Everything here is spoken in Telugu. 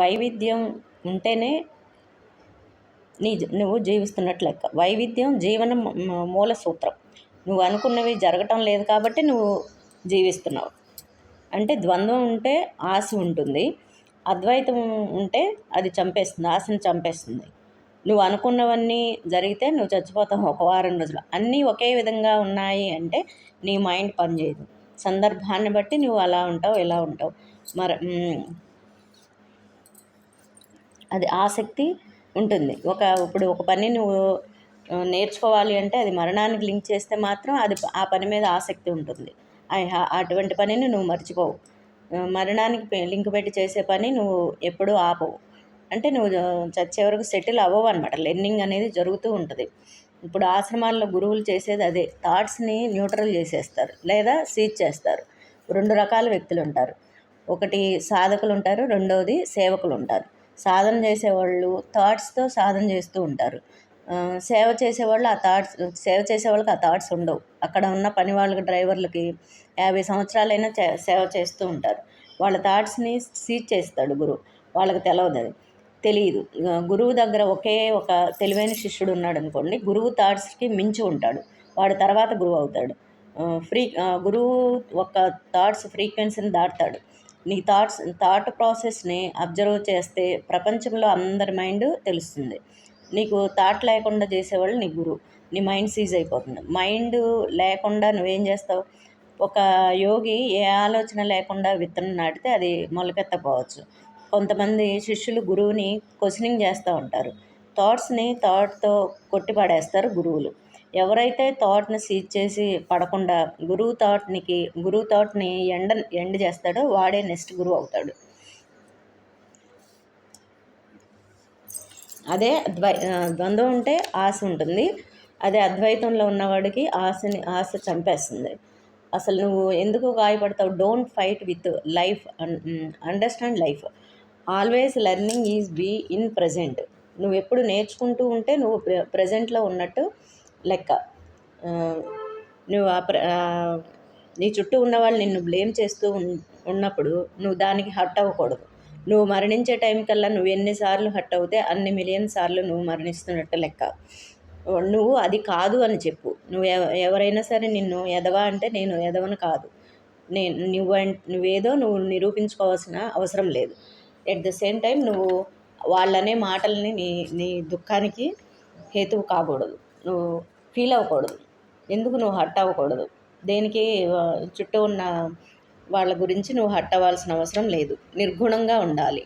వైవిధ్యం ఉంటేనే నువ్వు జీవిస్తున్నట్లు లెక్క. వైవిధ్యం జీవన మూల సూత్రం. నువ్వు అనుకున్నవి జరగటం లేదు కాబట్టి నువ్వు జీవిస్తున్నావు. అంటే ద్వంద్వం ఉంటే ఆశ ఉంటుంది, అద్వైతం ఉంటే అది చంపేస్తుంది, ఆశను చంపేస్తుంది. నువ్వు అనుకున్నవన్నీ జరిగితే నువ్వు చచ్చిపోతావు ఒక వారం రోజులు. అన్నీ ఒకే విధంగా ఉన్నాయి అంటే నీ మైండ్ పనిచేయదు. సందర్భాన్ని బట్టి నువ్వు అలా ఉంటావు, ఇలా ఉంటావు. మరి అది ఆసక్తి ఉంటుంది. ఇప్పుడు ఒక పని నువ్వు నేర్చుకోవాలి అంటే అది మరణానికి లింక్ చేస్తే మాత్రం అది ఆ పని మీద ఆసక్తి ఉంటుంది. అటువంటి పనిని నువ్వు మర్చిపోవు. మరణానికి లింక్ పెట్టి చేసే పని నువ్వు ఎప్పుడూ ఆపవు. అంటే నువ్వు చచ్చే వరకు సెటిల్ అవ్వవు అనమాట. లెర్నింగ్ అనేది జరుగుతూ ఉంటుంది. ఇప్పుడు ఆశ్రమాల్లో గురువులు చేసేది అదే. థాట్స్ని న్యూట్రల్ చేసేస్తారు లేదా సీజ్ చేస్తారు. 2 రకాల వ్యక్తులు ఉంటారు. ఒకటి సాధకులు ఉంటారు, రెండవది సేవకులు ఉంటారు. సాధన చేసేవాళ్ళు థాట్స్తో సాధన చేస్తూ ఉంటారు. సేవ చేసేవాళ్ళు ఆ థాట్స్ ఉండవు. అక్కడ ఉన్న పని వాళ్ళకి, డ్రైవర్లకి 50 సంవత్సరాలైనా సేవ చేస్తూ ఉంటారు. వాళ్ళ థాట్స్ని సీజ్ చేస్తాడు గురువు. వాళ్ళకి తెలియదు. గురువు దగ్గర ఒకే ఒక తెలివైన శిష్యుడు ఉన్నాడు అనుకోండి, గురువు థాట్స్కి మించి ఉంటాడు. వాడు తర్వాత గురువు అవుతాడు. గురువు ఒక థాట్స్ ఫ్రీక్వెన్సీని దాటుతాడు. నీ థాట్ ప్రాసెస్ని అబ్జర్వ్ చేస్తే ప్రపంచంలో అందరి మైండ్ తెలుస్తుంది. నీకు థాట్ లేకుండా చేసేవాళ్ళు నీ గురువు. నీ మైండ్ సీజ్ అయిపోతుంది. మైండ్ లేకుండా నువ్వేం చేస్తావు? ఒక యోగి ఏ ఆలోచన లేకుండా విత్తనం నాటితే అది మొలకెత్తపోవచ్చు. కొంతమంది శిష్యులు గురువుని క్వశ్చనింగ్ చేస్తూ ఉంటారు. థాట్తో కొట్టిపడేస్తారు గురువులు. ఎవరైతే థాట్ని సీజ్ చేసి పడకుండా గురువు థాట్ని ఎండ్ చేస్తాడో వాడే నెక్స్ట్ గురువు అవుతాడు. అదే ద్వంద్వం ఉంటే ఆశ ఉంటుంది. అదే అద్వైతంలో ఉన్నవాడికి ఆశ చంపేస్తుంది. అసలు నువ్వు ఎందుకు గాయపడతావు? Don't fight with life, understand life. Always learning is be in present. నువ్వు ఎప్పుడు నేర్చుకుంటూ ఉంటే నువ్వు ప్రజెంట్లో ఉన్నట్టు లెక్క. నువ్వు నీ చుట్టూ ఉన్నవాళ్ళు నిన్ను బ్లేమ్ చేస్తూ ఉన్నప్పుడు నువ్వు దానికి హర్ట్ అవ్వకూడదు. నువ్వు మరణించే టైం కల్లా నువ్వు ఎన్నిసార్లు హర్ట్ అవుతే అన్ని మిలియన్ సార్లు నువ్వు మరణిస్తున్నట్టు లెక్క. నువ్వు అది కాదు అని చెప్పు. ఎవరైనా సరే నిన్ను ఎదవా అంటే నేను ఎదవను కాదు, నువ్వేదో నువ్వు నిరూపించుకోవాల్సిన అవసరం లేదు. ఎట్ ద సేమ్ టైం నువ్వు వాళ్ళనే మాటల్ని నీ దుఃఖానికి హేతువు కాకూడదు. నువ్వు ఫీల్ అవ్వకూడదు. ఎందుకు నువ్వు హర్ట్ అవ్వకూడదు? దేనికి చుట్టూ ఉన్న వాళ్ళ గురించి నువ్వు హర్ట్ అవ్వాల్సిన అవసరం లేదు. నిర్గుణంగా ఉండాలి.